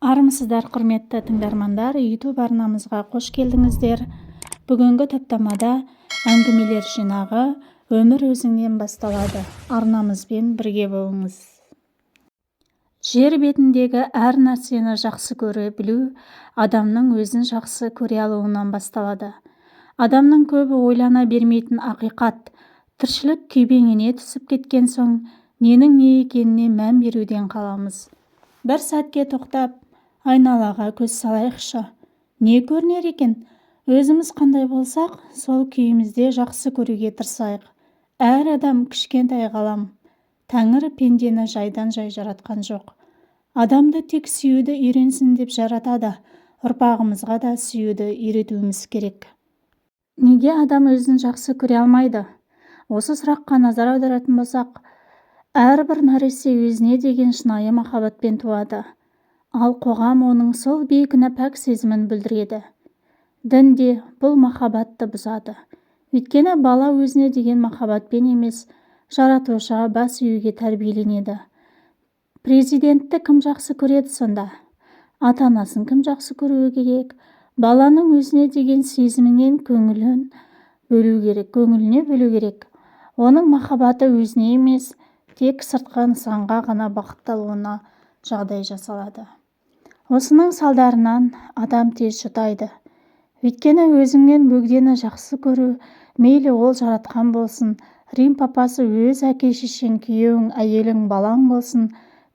Армысыздар, құрметті тыңдармандар, YouTube арнамызға қош келдіңіздер. Бүгінгі топтамада әңгімелер жинағы «Өмір өзіңнен басталады». Арнамызбен бірге болыңыз. Жер бетіндегі әр нәрсені жақсы көре білу адамның өзін жақсы көре алуынан басталады. Адамның көбі ойлана бермейтін ақиқат, тіршілік күйбеңіне түсіп кеткен соң, ненің не екеніне мән беруден қаламыз. Бір сәтке тоқтап, айналаға көз салайықшы. Не көрінер екен? Өзіміз қандай болсақ, сол күйімізде жақсы көруге тырысайық. Әр адам кішкентай ғалам. Тәңір пендені жайдан жай жаратқан жоқ. Адамды тек сүюді үйренсін деп жаратады. Ұрпағымызға да сүюді үйретуіміз керек. Неге адам өзін жақсы көре алмайды? Осы сұраққа назар аударатын болсақ, әрбір нәресте өзіне деген шынайы махаббатпен туады. Ал қоғам оның сол бейкүнә пәк сезімін бүлдіреді. Дін де бұл махаббатты бұзады. Өйткені бала өзіне деген махаббатпен емес, жаратушыға бас июге тәрбиеленеді. Президентті кім жақсы көреді сонда? Ата-анасын кім жақсы көруі керек? Баланың өзіне деген сезімінен көңіліне бөлу керек. Оның махаббаты өзіне емес, тек сыртқы нысанға ғана бағытталуына жағдай жасалады. Осының салдарынан адам тез жұтайды. Өйткені өзіңнен бөгдені жақсы көру, мейлі ол жаратқан болсын, Рим папасы өз әке-шешең, күйеуің, әйелің, балаң болсын,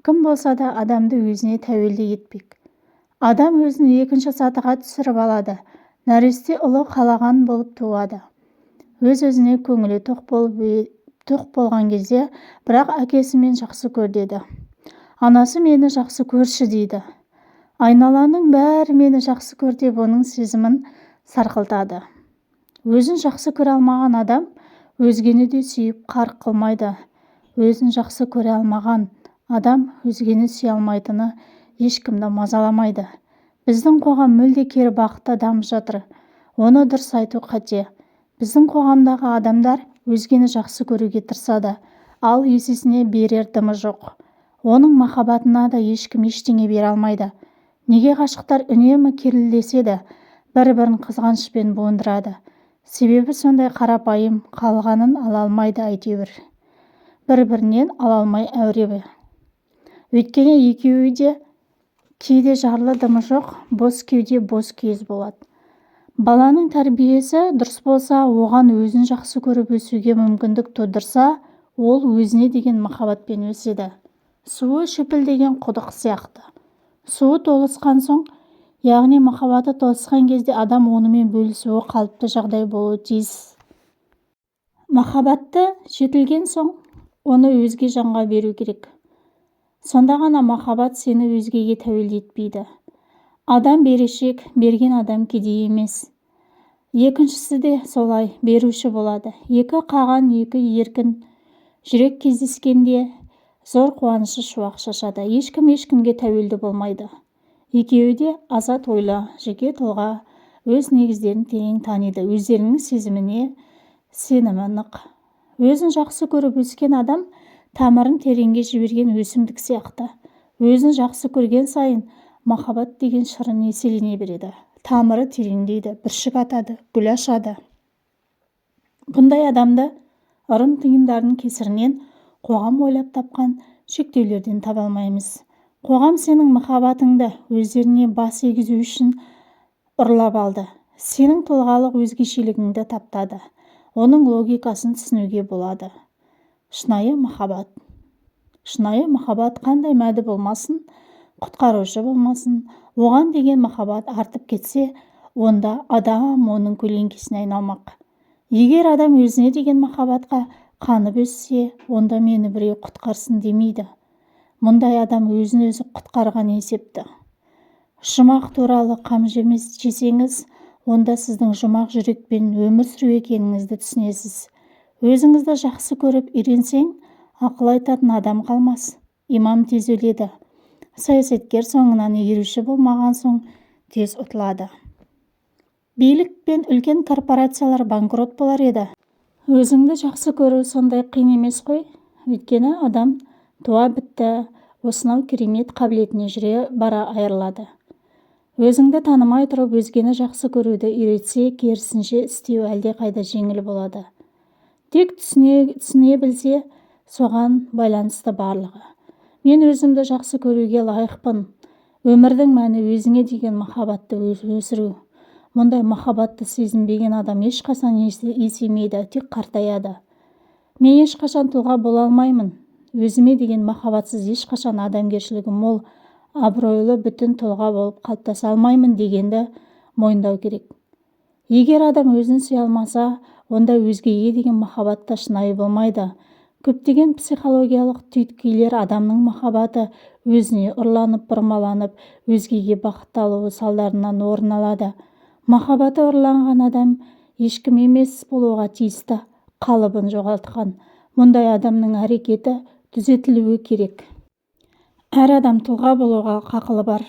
кім болса да адамды өзіне тәуелді етпек. Адам өзін екінші сатыға түсіріп алады. Нәресте ұлы қалаған болып туады. Өз-өзіне көңілі тоқ болған кезде, бірақ әкесімен жақсы көр деді. Анасы мені жақсы көрші дейді. Айналаның бәрі мені жақсы көр деп оның сезімін сарқылтады. Өзін жақсы көре алмаған адам өзгені де сүйіп қарқ қылмайды. Өзін жақсы көре алмаған адам өзгені сүйе алмайтыны ешкімді мазаламайды. Біздің қоғам мүлде кері бағытта дамып жатыр. Оны дұрыс айту қате. Біздің қоғамдағы адамдар өзгені жақсы көруге тырысады, ал есесіне берер дымы жоқ. Оның махаббатына да ешкім ештеңе бере алмайды. Неге ғашықтар үнемі керілдеседі, бір-бірін қызғанышпен буындырады? Себебі сондай қарапайым, қалғанын ала алмайды әйтеуір. Бір-бірінен ала алмай әуре. Өйткені екеуі де кейде жарлы дымы жоқ, бос кеуде бос күйіз болады. Баланың тәрбиесі дұрыс болса, оған өзін жақсы көріп өсуге мүмкіндік тудырса, ол өзіне деген махаббатпен өседі. Суы шөпілдеген құдық сияқты. Суы толысқан соң, яғни махаббаты толысқан кезде адам онымен бөлісуі қалыпты жағдай болуы тиіс. Махаббатты жетілген соң, оны өзге жанға беру керек. Сонда ғана махаббат сені өзгеге тәуелді етпейді. Адам берешек, берген адам кедей емес. Екіншісі де солай, беруші болады. Екі қаған, екі еркін. Жүрек кездескенде зор қуанышы шуақ шашады. Ешкім ешкімге тәуелді болмайды. Екеуі де азат ойлы, жеке тұлға, өз негіздерін терең таниды. Өздерінің сезіміне сенімі нық. Өзін жақсы көріп өскен адам тамырын тереңге жіберген өсімдік сияқты. Өзін жақсы көрген сайын махаббат деген шырын еселене береді. Тамыры тереңдейді, бүршік атады, гүл ашады. Бұндай адамды ырым тыйымдардың кесірінен қоғам ойлап тапқан шектеулерден таба алмаймыз. Қоғам сенің махаббатыңды өздеріне бас егізу үшін ұрлап алды. Сенің тұлғалық өзгешелігіңді таптады. Оның логикасын түсінуге болады. Шынайы махаббат. Шынайы махаббат қандай мәді болмасын, құтқарушы болмасын, оған деген махаббат артып кетсе, онда адам оның көлеңкесіне айналмақ. Егер адам өзіне деген махаббатқа қанып өссе, онда мені біреу құтқарсын демейді. Мұндай адам өзін өзі құтқарған есепті. Жұмақ туралы қам жесеңіз, онда сіздің жұмақ жүрекпен өмір сүру екеніңізді түсінесіз. Өзіңізді жақсы көріп үйренсең, ақыл айтатын адам қалмас. Имам тез өледі. Саясаткер соңынан еруші болмаған соң тез ұтылады. Билік пен үлкен корпорациялар банкрот болар еді. Өзіңді жақсы көру сондай қиын емес қой. Өйткені адам туа бітті, осынау керемет қабілетіне жүре бара айырылады. Өзіңді танымай тұрып өзгені жақсы көруді үйретсе, керісінше істеу әлдеқайда жеңіл болады. Тек түсіне білсе, соған байланысты барлығы. Мен өзімді жақсы көруге лайықпын. Өмірдің мәні өзіңе деген махаббатты өсіру. Мұндай махаббатты сезінбеген адам ешқашан есеймейді, тек қартаяды. Мен ешқашан тұлға бола алмаймын. Өзіме деген махаббатсыз ешқашан адамгершілігі мол, абыройлы бүтін тұлға болып қалыптаса алмаймын дегенді мойындау керек. Егер адам өзін сүйе алмаса, онда өзгеге деген махаббат та шынайы болмайды. Көптеген психологиялық түйткілдер адамның махаббаты өзіне ұрланып, бұрмаланып, өзгеге бақытты алуы салдарынан орын алады. Махаббаты ұрланған адам ешкім емес болуға тиісті, қалыбын жоғалтқан. Мұндай адамның әрекеті түзетілуі керек. Әр адам тұлға болуға қақылы бар.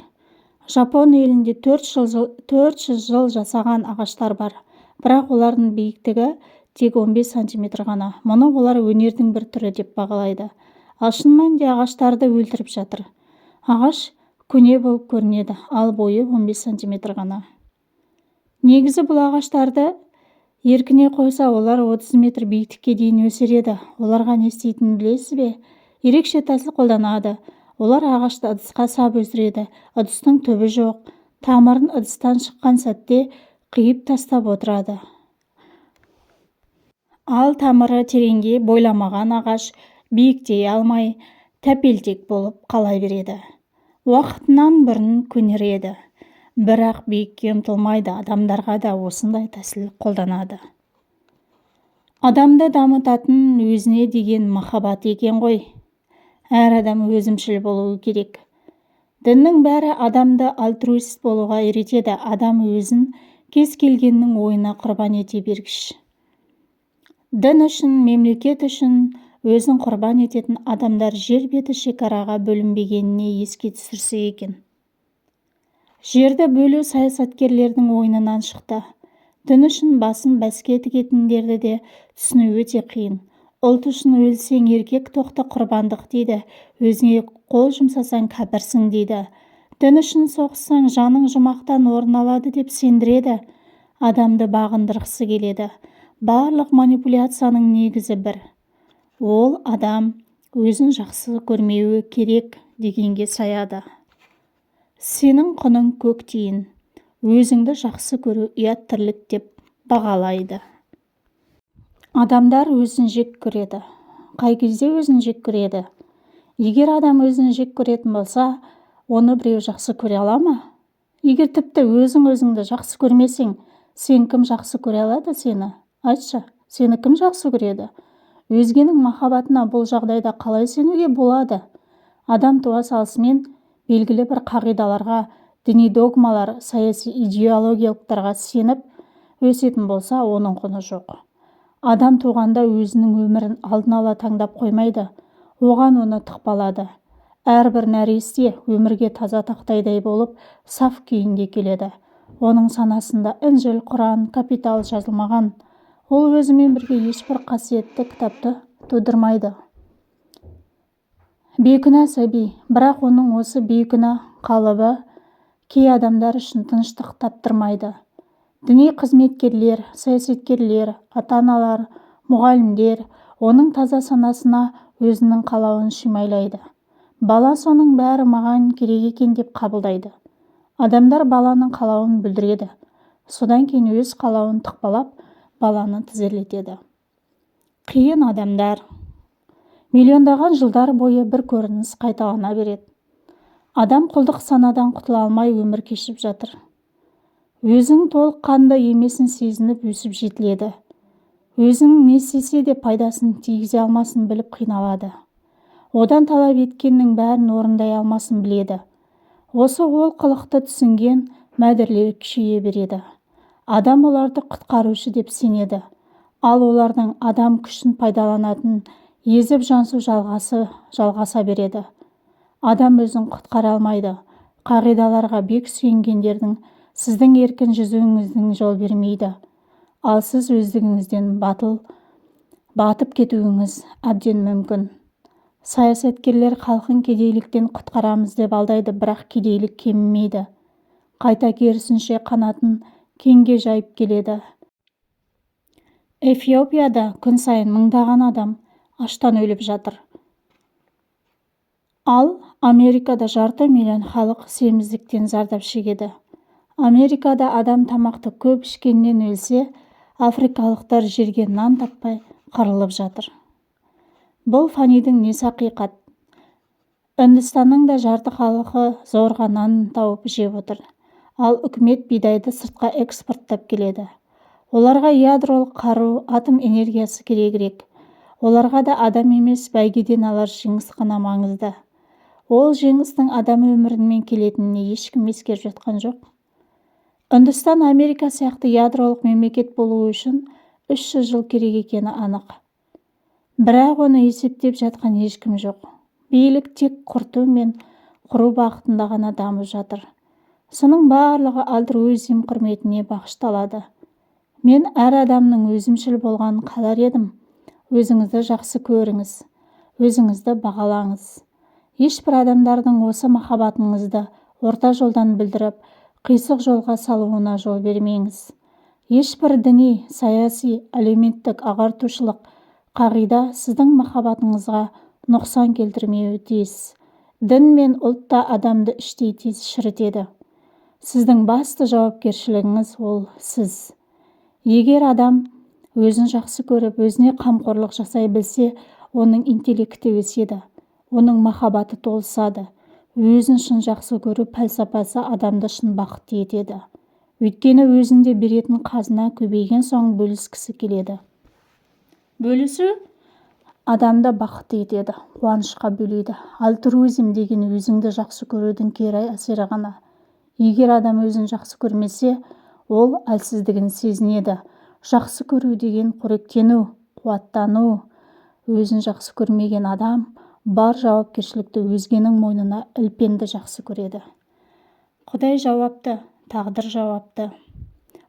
Жапон елінде 400 жыл жасаған ағаштар бар, бірақ олардың биіктігі тек 15 сантиметр ғана. Мұны олар өнердің бір түрі деп бағалайды. Ал шын мәнінде ағаштарды өлтіріп жатыр. Ағаш көне болып көрінеді, ал бойы 15 сантиметр ғана. Негізі бұл ағаштарды еркіне қойса, олар 30 метр биіктікке дейін өсіреді. Оларға не істейтінін білесіз бе? Ерекше тәсіл қолданады. Олар ағашты ыдысқа сап өсіреді. Ыдыстың түбі жоқ. Тамырын ыдыстан шыққан сәтте қиып тастап отырады. Ал тамыры тереңге бойламаған ағаш биіктей алмай, тәпелтек болып қала береді. Уақытынан бұрын көнереді. Бірақ биікке ұмтылмайды. Адамдарға да осындай тәсіл қолданады. Адамды дамытатын өзіне деген махаббат екен ғой. Әр адам өзімшіл болуы керек. Діннің бәрі адамды альтруист болуға үйретеді. Адам өзін кез келгеннің ойына құрбан ете бергіш. Дін үшін, мемлекет үшін өзін құрбан ететін адамдар жер беті шекараға бөлінбегеніне еске түсірсе екен. Жерді бөлу саясаткерлердің ойынынан шықты. Дін үшін басын бәске тігетіндерді де түсіну өте қиын. Ұлт үшін өлсең еркек тоқты құрбандық дейді, өзіңе қол жұмсасаң кәпірсің дейді. Дін үшін соғыссаң жаның жұмақтан орын алады деп сендіреді. Адамды бағындырғысы келеді. Барлық манипуляцияның негізі бір. Ол адам өзін жақсы көрмеуі керек дегенге саяды. Сенің құның көк тиын, өзіңді жақсы көру ұят тірлік деп бағалайды. Адамдар өзін жек көреді. Қай кезде өзін жек көреді? Егер адам өзін жек көретін болса, оны біреу жақсы көре ала ма? Егер тіпті өзіңді жақсы көрмесең, сен кім жақсы көре алады сені? Айтшы, сені кім жақсы көреді? Өзгенің махаббатына бұл жағдайда қалай сенуге болады? Адам туа салысымен белгілі бір қағидаларға, діни догмалар, саяси идеологиялықтарға сеніп өсетін болса, оның құны жоқ. Адам туғанда өзінің өмірін алдын ала таңдап қоймайды. Оған оны тықпалады. Әрбір нәресте өмірге таза тақтайдай болып, саф күйінде келеді. Оның санасында Інжіл, Құран, Капитал жазылмаған. Ол өзімен бірге ешбір қасиетті кітапты тудырмайды. Бейкүнә сәби, бірақ оның осы бейкүнә қалыбы кей адамдар үшін тыныштық таптырмайды. Діни қызметкерлер, саясаткерлер, ата-аналар, мұғалімдер оның таза санасына өзінің қалауын шимайлайды. Бала соның бәрі маған керек екен деп қабылдайды. Адамдар баланың қалауын бүлдіреді. Содан кейін өз қалауын тықпалап, баланы тізерлетеді. Қиын адамдар. Миллиондаған жылдар бойы бір көрініс қайталана береді. Адам құлдық санадан құтыла алмай өмір кешіп жатыр. Өзің толыққанды емесін сезініп өсіп жетіледі. Өзінің не істесе де пайдасын тигізе алмасын біліп қиналады. Одан талап еткеннің бәрін орындай алмасын біледі. Осы ол қылықты түсінген мәдірлер күшейе береді. Адам оларды құтқарушы деп сенеді. Ал олардың адам күшін пайдаланатын езіп жансу жалғаса береді. Адам өзін құтқара алмайды. Қағидаларға бек сүйенгендердің сіздің еркін жүзуіңіздің жол бермейді. Ал сіз өздігіңізден батып кетуіңіз әбден мүмкін. Саясаткерлер халқын кедейліктен құтқарамыз деп алдайды, бірақ кедейлік кемімейді. Қайта керісінше қанатын кеңге жайып келеді. Эфиопияда күн сайын мыңдаған адам аштан өліп жатыр. Ал Америкада 500 миллион халық семіздіктен зардап шегеді. Америкада адам тамақты көп ішкеннен өлсе, африкалықтар жерге нан таппай қырылып жатыр. Бұл фанидің несі ақиқат? Үндістанның да жарты халқы зорға нан тауып жеп отыр. Ал үкімет бидайды сыртқа экспорттап келеді. Оларға ядролық қару, атом энергиясы керегірек. Оларға да адам емес, бәйгеден алар жеңіс қана маңызды. Ол жеңістің адам өмірімен келетініне ешкім ескеріп жатқан жоқ. Үндістан Америка сияқты ядролық мемлекет болуы үшін 300 жыл керек екені анық. Бірақ оны есептеп жатқан ешкім жоқ. Билік тек құрту мен құру бағытында ғана дамып жатыр. Соның барлығы альтруизм құрметіне бағышталады. Мен әр адамның өзімшіл болғанын қалар едім. Өзіңізді жақсы көріңіз, өзіңізді бағалаңыз. Ешбір адамдардың осы махаббатыңызды орта жолдан білдіріп, қисық жолға салуына жол бермеңіз. Ешбір діни, саяси, әлеуметтік ағартушылық қағида сіздің махаббатыңызға нұқсан келтірмеуі тиіс. Дін мен ұлт та адамды іштей тез шірітеді. Сіздің басты жауапкершілігіңіз ол сіз. Егер адам өзін жақсы көріп, өзіне қамқорлық жасай білсе, оның интеллекті өседі, оның махаббаты толысады. Өзін шын жақсы көру пәлсапасы адамды шын бақытты етеді. Өйткені өзінде беретін қазына көбейген соң бөліскісі келеді. Бөлісу адамды бақытты етеді, қуанышқа бөлейді. Альтруизм деген өзіңді жақсы көрудің кері әсері ғана. Егер адам өзін жақсы көрмесе, ол әлсіздігін сезінеді. Жақсы көру деген қоректену, қуаттану. Өзін жақсы көрмеген адам бар жауапкершілікті өзгенің мойнына ілпенді жақсы көреді. Құдай жауапты, тағдыр жауапты.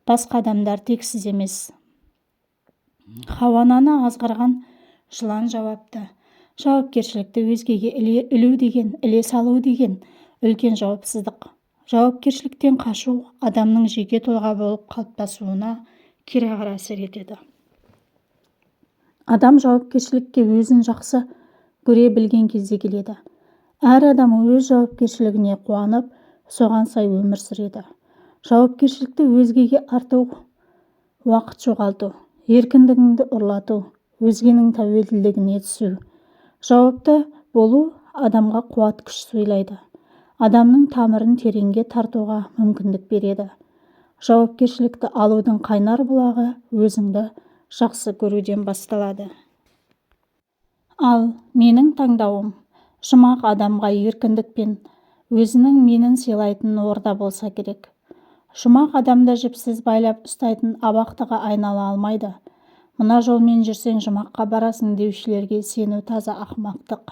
Басқа адамдар тексіз емес. Хауананы азғырған жылан жауапты. Жауапкершілікті өзгеге ілу деген, іле салу деген үлкен жауапсыздық. Жауапкершіліктен қашу адамның жеке тұлға болып қалыптасуына кері қарай әсер етеді. Адам жауапкершілікке өзін жақсы көре білген кезде келеді. Әр адам өз жауапкершілігіне қуанып, соған сай өмір сүреді. Жауапкершілікті өзгеге арту, уақыт жоғалту, еркіндігіңді ұрлату, өзгенің тәуелділігіне түсу. Жауапты болу адамға қуат күш сыйлайды. Адамның тамырын тереңге тартуға мүмкіндік береді. Жауапкершілікті алудың қайнар бұлағы өзіңді жақсы көруден басталады. Ал менің таңдауым жұмақ адамға еркіндік пен өзінің менін сыйлайтын орда болса керек. Жұмақ адамды жіпсіз байлап ұстайтын абақтыға айнала алмайды. Мына жолмен жүрсең жұмаққа барасың деушілерге сену таза ақымақтық.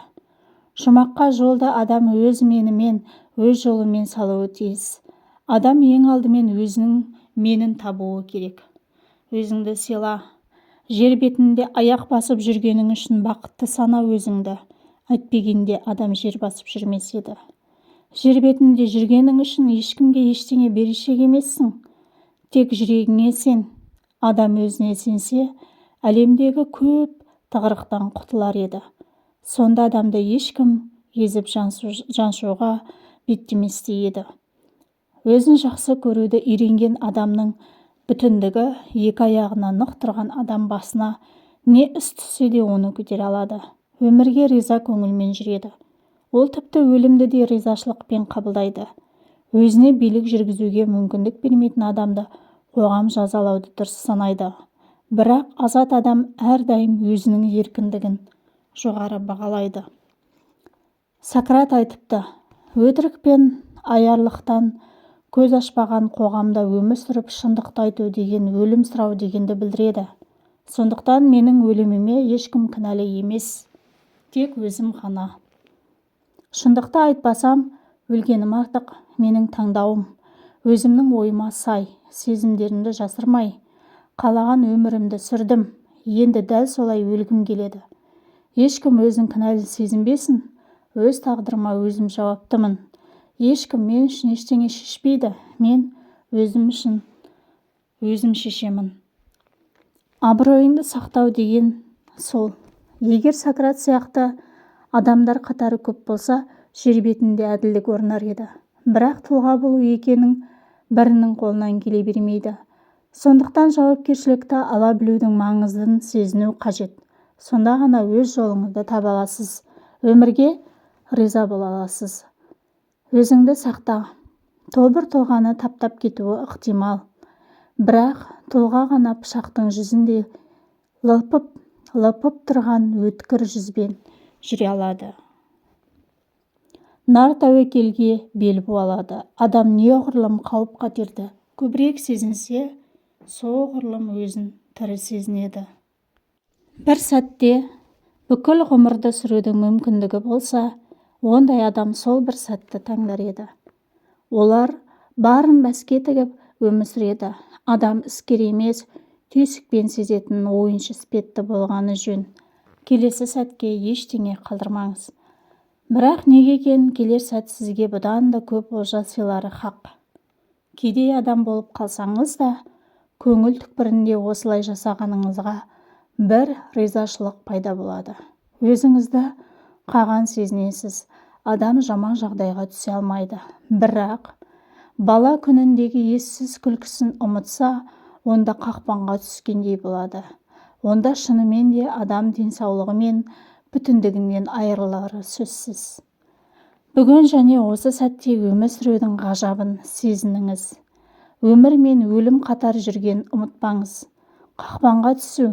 Жұмаққа жолда адам өз менімен, өз жолымен салуы тиіс. Адам ең алдымен өзінің менін табуы керек. Өзіңді сыйла. Жер бетінде аяқ басып жүргенің үшін бақытты сана өзіңді. Әйтпегенде адам жер басып жүрмес еді. Жер бетінде жүргенің үшін ешкімге ештеңе берешек емессің. Тек жүрегіңе сен. Адам өзіне сенсе, әлемдегі көп тығырықтан құтылар еді. Сонда адамды ешкім езіп жаншуға беттеместей еді. Өзін жақсы көруді үйренген адамның бүтіндігі екі аяғына нық тұрған адам басына не іс түссе де оны көтере алады. Өмірге риза көңілмен жүреді. Ол тіпті өлімді де ризашылықпен қабылдайды. Өзіне билік жүргізуге мүмкіндік бермейтін адамды қоғам жазалауды дұрыс санайды. Бірақ азат адам әрдайым өзінің еркіндігін жоғары бағалайды. Сократ айтыпты, өтірік пен аярлықтан көз ашпаған қоғамда өмір сүріп шындықты айту деген өлім сұрау дегенді білдіреді. Сондықтан менің өліміме ешкім кінәлі емес, тек өзім ғана. Шындықты айтпасам, өлгенім артық, менің таңдауым. Өзімнің ойыма сай, сезімдерімді жасырмай, қалаған өмірімді сүрдім, енді дәл солай өлгім келеді. Ешкім өзін кінәлі сезінбесін. Өз тағдырыма өзім жауаптымын. Ешкім мен үшін ештеңе шешпейді. Мен өзім үшін өзім шешемін. Абыройыңды сақтау деген сол. Егер Сократ сияқты адамдар қатары көп болса, жер бетінде әділдік орнар еді. Бірақ тұлға болу екенің бірінің қолынан келе бермейді. Сондықтан жауапкершілікті ала білудің маңызын сезіну қажет. Сонда ғана өз жолыңызды таба аласыз. Өмірге риза бола аласыз. Өзіңді сақта. Тобыр тұлғаны таптап кетуі ықтимал. Бірақ тұлға ғана пышақтың жүзінде лыпып тұрған өткір жүзбен жүре алады. Нар тәуекелге бел буа алады. Адам неғұрлым қауіп-қатерді көбірек сезінсе, соғұрлым өзін тірі сезінеді. Бір сәтте бүкіл ғұмырды сүрудің мүмкіндігі болса, ондай адам сол бір сәтті таңдар еді. Олар барын бәске тігіп өмір сүреді. Адам іскер емес, түйсікпен сезетін ойыншы іспетті болғаны жөн. Келесі сәтке ештеңе қалдырмаңыз. Бірақ неге екен келер сәт сізге бұдан да көп олжа сыйлары хақ. Кедей адам болып қалсаңыз да, көңіл түкпірінде осылай жасағаныңызға бір ризашылық пайда болады. Өзіңізді қаған сезінесіз. Адам жаман жағдайға түсе алмайды. Бірақ бала күніндегі ессіз күлкісін ұмытса, онда қақпанға түскендей болады. Онда шынымен де адам денсаулығы мен бүтіндігінен айырылары сөзсіз. Бүгін және осы сәтте өмір сүрудің ғажабын сезініңіз. Өмір мен өлім қатар жүрген ұмытпаңыз. Қақпанға түсу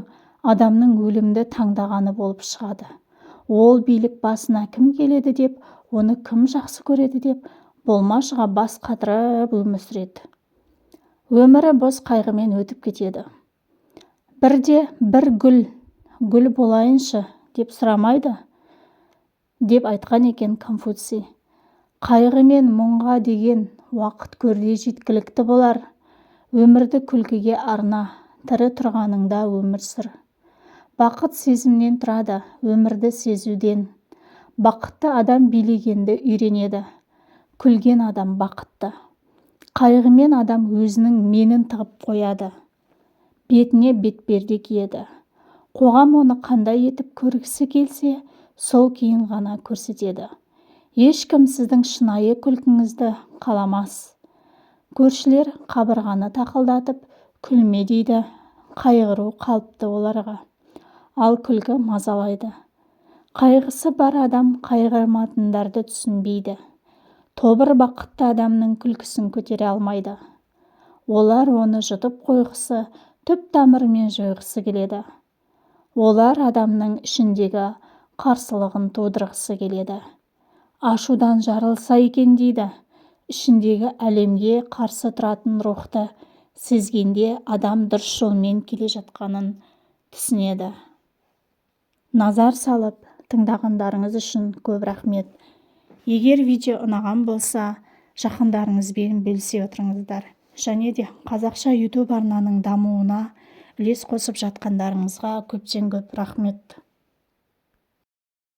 адамның өлімді таңдағаны болып шығады. Ол билік басына кім келеді деп, оны кім жақсы көреді деп, болмашыға бас қатырып өмір сүреді. Өмірі бос қайғымен өтіп кетеді. Бірде бір гүл болайыншы деп сұрамайды, деп айтқан екен Конфуций. Қайғы мен мұңға деген уақыт көрде жеткілікті болар. Өмірді күлкіге арна, тірі тұрғаныңда өмір сүр. Бақыт сезімнен тұрады, өмірді сезуден. Бақытты адам билегенді үйренеді. Күлген адам бақытты. Қайғымен адам өзінің менін тығып қояды. Бетіне бетперде киеді. Қоғам оны қандай етіп көргісі келсе, сол кейін ғана көрсетеді. Ешкім сіздің шынайы күлкіңізді қаламас. Көршілер қабырғаны тақылдатып, күлме дейді. Қайғыру қалыпты оларға. Ал күлкі мазалайды. Қайғысы бар адам қайғырмайтындарды түсінбейді. Тобыр бақытты адамның күлкісін көтере алмайды. Олар оны жұтып қойғысы, түп тамырымен жойғысы келеді. Олар адамның ішіндегі қарсылығын тудырғысы келеді. Ашудан жарылса екен дейді. Ішіндегі әлемге қарсы тұратын рухты сезгенде адам дұрыс жолмен келе жатқанын түсінеді. Назар салып тыңдағандарыңыз үшін көп рахмет. Егер видео ұнаған болса, жақындарыңызбен бөлісе отырыңыздар. Және де қазақша YouTube арнаның дамуына үлес қосып жатқандарыңызға көптен көп рахмет.